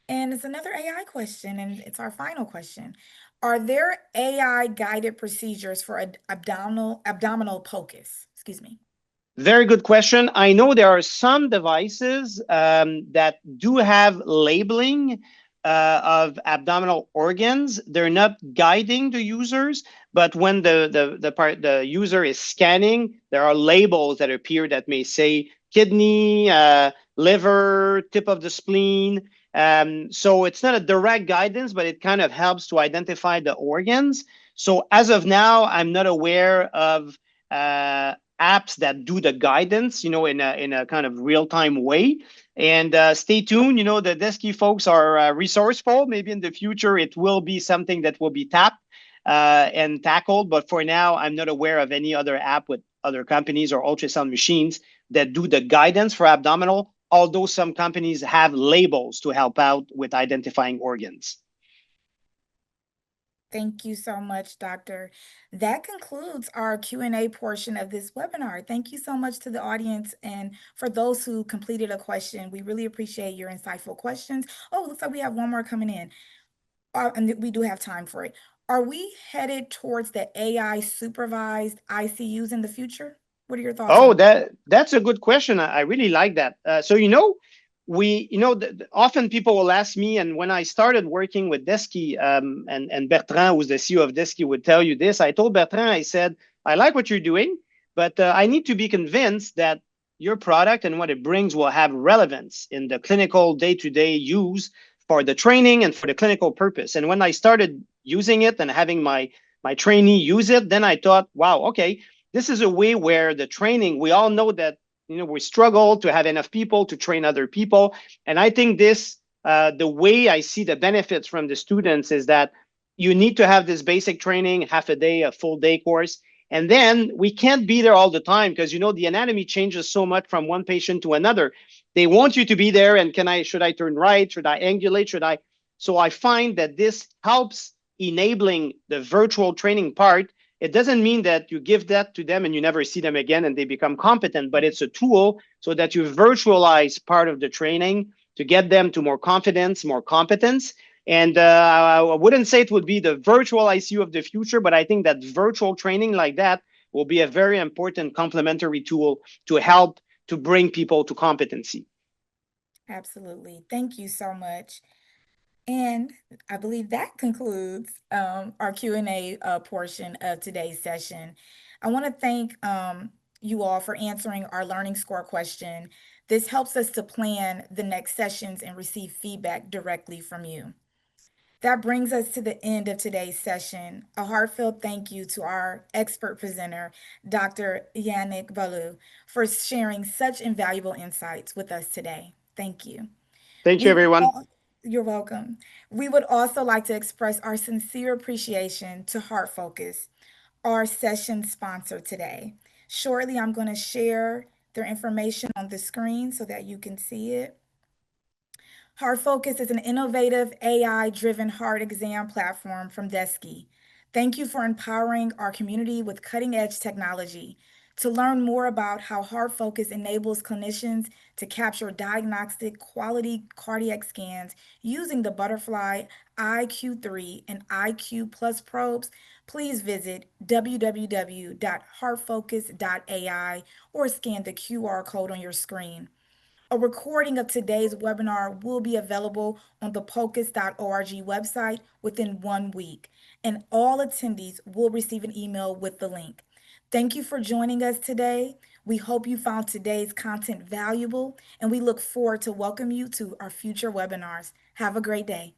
A: And it's another AI question, and it's our final question. Are there AI guided procedures for abdominal POCUS? Excuse me.
B: Very good question. I know there are some devices that do have labeling of abdominal organs. They're not guiding the users, but when the user is scanning, there are labels that appear that may say kidney, liver, tip of the spleen. So it's not a direct guidance, but it kind of helps to identify the organs. So as of now, I'm not aware of apps that do the guidance, in a kind of real time way. And stay tuned. The DESCI folks are resourceful. Maybe in the future, it will be something that will be tapped and tackled. But for now, I'm not aware of any other app with other companies or ultrasound machines that do the guidance for abdominal, although some companies have labels to help out with identifying organs.
A: Thank you so much, Doctor. That concludes our Q&A portion of this webinar. Thank you so much to the audience and for those who completed a question. We really appreciate your insightful questions. Oh, looks like we have one more coming in, and we do have time for it. Are we headed towards the AI supervised ICUs in the future? What are your thoughts
B: Oh,
A: on that?
B: that's a good question. I really like that. So often people will ask me, and when I started working with Desky, and Bertrand, who's the CEO of Desky, would tell you this. I told Bertrand, I said, I like what you're doing, but I need to be convinced that your product and what it brings will have relevance in the clinical day-to-day use for the training and for the clinical purpose. And when I started using it and having my trainee use it, then I thought, wow, okay, this is a way where the training, we all know that we struggle to have enough people to train other people. And I think the way I see the benefits from the students is that you need to have this basic training, half a day, a full day course. And then we can't be there all the time because, the anatomy changes so much from one patient to another. They want you to be there. And should I turn right? Should I angulate? So I find that this helps enabling the virtual training part. It doesn't mean that you give that to them and you never see them again and they become competent, but it's a tool so that you virtualize part of the training to get them to more confidence, more competence. And I wouldn't say it would be the virtual ICU of the future, but I think that virtual training like that will be a very important complementary tool to help to bring people to competency.
A: Absolutely. Thank you so much. And I believe that concludes our Q&A portion of today's session. I want to thank you all for answering our learning score question. This helps us to plan the next sessions and receive feedback directly from you. That brings us to the end of today's session. A heartfelt thank you to our expert presenter, Dr. Yannick Ballou, for sharing such invaluable insights with us today. Thank you.
B: Thank you,
A: We would
B: everyone.
A: You're welcome. We would also like to express our sincere appreciation to HeartFocus, our session sponsor today. Shortly, I'm going to share their information on the screen so that you can see it. HeartFocus is an innovative AI-driven heart exam platform from Desky. Thank you for empowering our community with cutting-edge technology. To learn more about how HeartFocus enables clinicians to capture diagnostic quality cardiac scans using the Butterfly iQ3 and iQ Plus probes, please visit www.heartfocus.ai or scan the QR code on your screen. A recording of today's webinar will be available on the POCUS.org website within 1 week, and all attendees will receive an email with the link. Thank you for joining us today. We hope you found today's content valuable, and we look forward to welcome you to our future webinars. Have a great day.